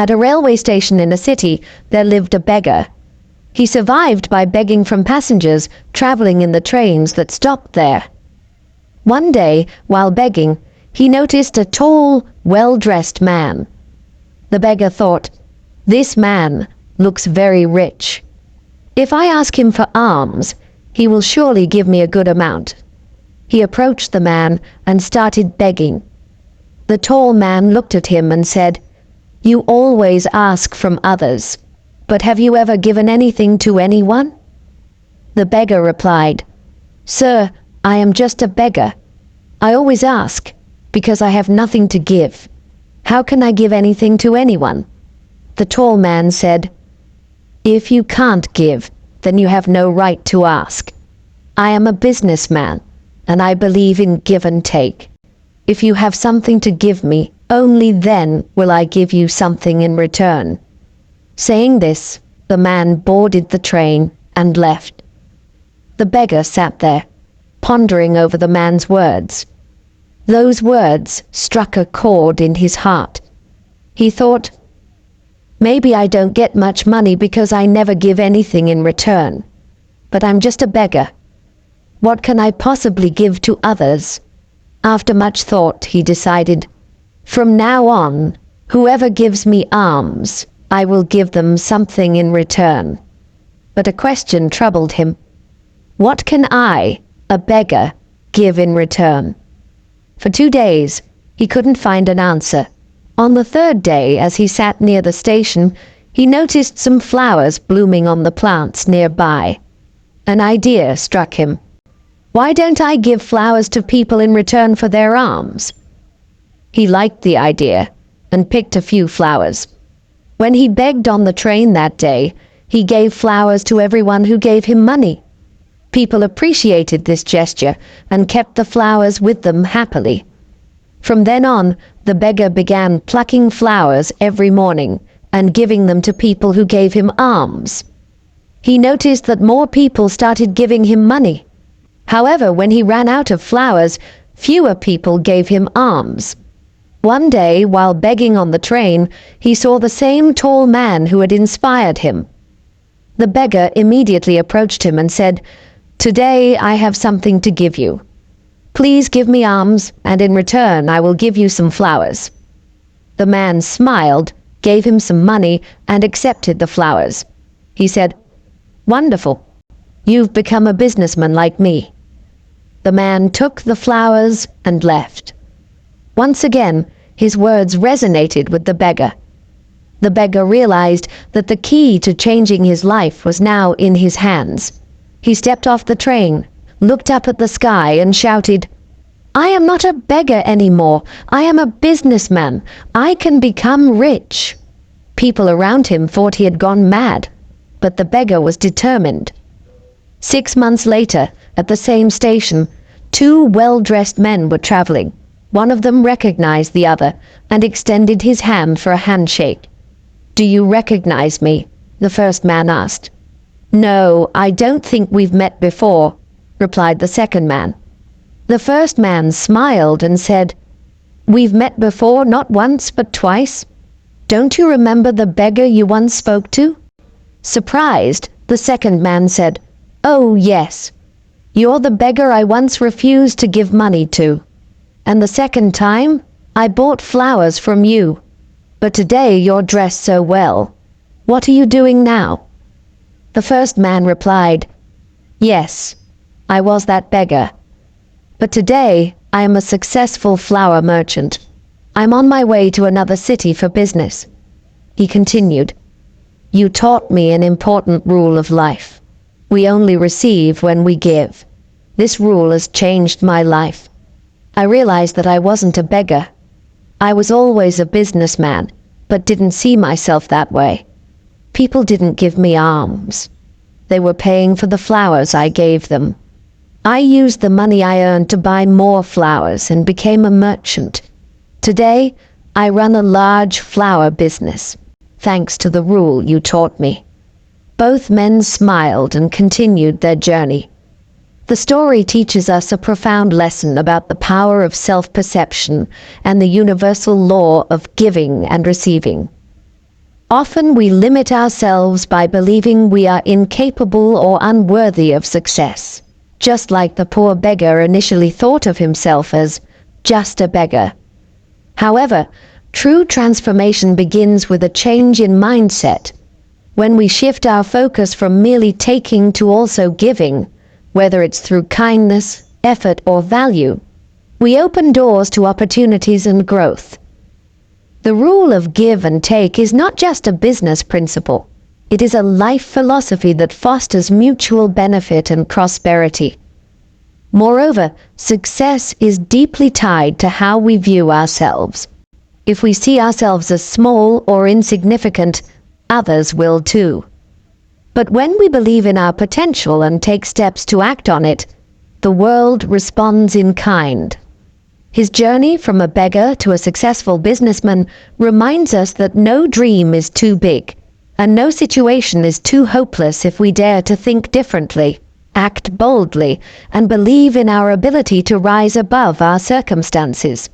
At a railway station in a city, there lived a beggar. He survived by begging from passengers traveling in the trains that stopped there. One day, while begging, he noticed a tall, well-dressed man. The beggar thought, "This man looks very rich. If I ask him for alms, he will surely give me a good amount." He approached the man and started begging. The tall man looked at him and said, "You always ask from others, but have you ever given anything to anyone?" The beggar replied, "Sir, I am just a beggar. I always ask, because I have nothing to give. How can I give anything to anyone?" The tall man said, "If you can't give, then you have no right to ask. I am a businessman, and I believe in give and take. If you have something to give me, only then will I give you something in return." Saying this, the man boarded the train and left. The beggar sat there, pondering over the man's words. Those words struck a chord in his heart. He thought, "Maybe I don't get much money because I never give anything in return. But I'm just a beggar. What can I possibly give to others?" After much thought, he decided, "From now on, whoever gives me alms, I will give them something in return." But a question troubled him. What can I, a beggar, give in return? For 2 days, he couldn't find an answer. On the third day, as he sat near the station, he noticed some flowers blooming on the plants nearby. An idea struck him. Why don't I give flowers to people in return for their alms? He liked the idea and picked a few flowers. When he begged on the train that day, he gave flowers to everyone who gave him money. People appreciated this gesture and kept the flowers with them happily. From then on, the beggar began plucking flowers every morning and giving them to people who gave him alms. He noticed that more people started giving him money. However, when he ran out of flowers, fewer people gave him alms. One day, while begging on the train, he saw the same tall man who had inspired him. The beggar immediately approached him and said, "Today I have something to give you. Please give me alms, and in return I will give you some flowers." The man smiled, gave him some money, and accepted the flowers. He said, "Wonderful. You've become a businessman like me." The man took the flowers and left. Once again, his words resonated with the beggar. The beggar realized that the key to changing his life was now in his hands. He stepped off the train, looked up at the sky, and shouted, "I am not a beggar anymore. I am a businessman. I can become rich." People around him thought he had gone mad, but the beggar was determined. 6 months later, at the same station, 2 well-dressed men were traveling. One of them recognized the other and extended his hand for a handshake. "Do you recognize me?" the first man asked. "No, I don't think we've met before," replied the second man. The first man smiled and said, "We've met before, not once but twice. Don't you remember the beggar you once spoke to?" Surprised, the second man said, "Oh, yes. You're the beggar I once refused to give money to. And the second time, I bought flowers from you. But today you're dressed so well. What are you doing now?" The first man replied, "Yes, I was that beggar. But today I am a successful flower merchant. I'm on my way to another city for business." He continued, "You taught me an important rule of life. We only receive when we give. This rule has changed my life. I realized that I wasn't a beggar. I was always a businessman, but didn't see myself that way. People didn't give me alms. They were paying for the flowers I gave them. I used the money I earned to buy more flowers and became a merchant. Today, I run a large flower business, thanks to the rule you taught me." Both men smiled and continued their journey. The story teaches us a profound lesson about the power of self-perception and the universal law of giving and receiving. Often we limit ourselves by believing we are incapable or unworthy of success, just like the poor beggar initially thought of himself as just a beggar. However, true transformation begins with a change in mindset. When we shift our focus from merely taking to also giving, whether it's through kindness, effort, or value, we open doors to opportunities and growth. The rule of give and take is not just a business principle. It is a life philosophy that fosters mutual benefit and prosperity. Moreover, success is deeply tied to how we view ourselves. If we see ourselves as small or insignificant, others will too. But when we believe in our potential and take steps to act on it, the world responds in kind. His journey from a beggar to a successful businessman reminds us that no dream is too big, and no situation is too hopeless if we dare to think differently, act boldly, and believe in our ability to rise above our circumstances.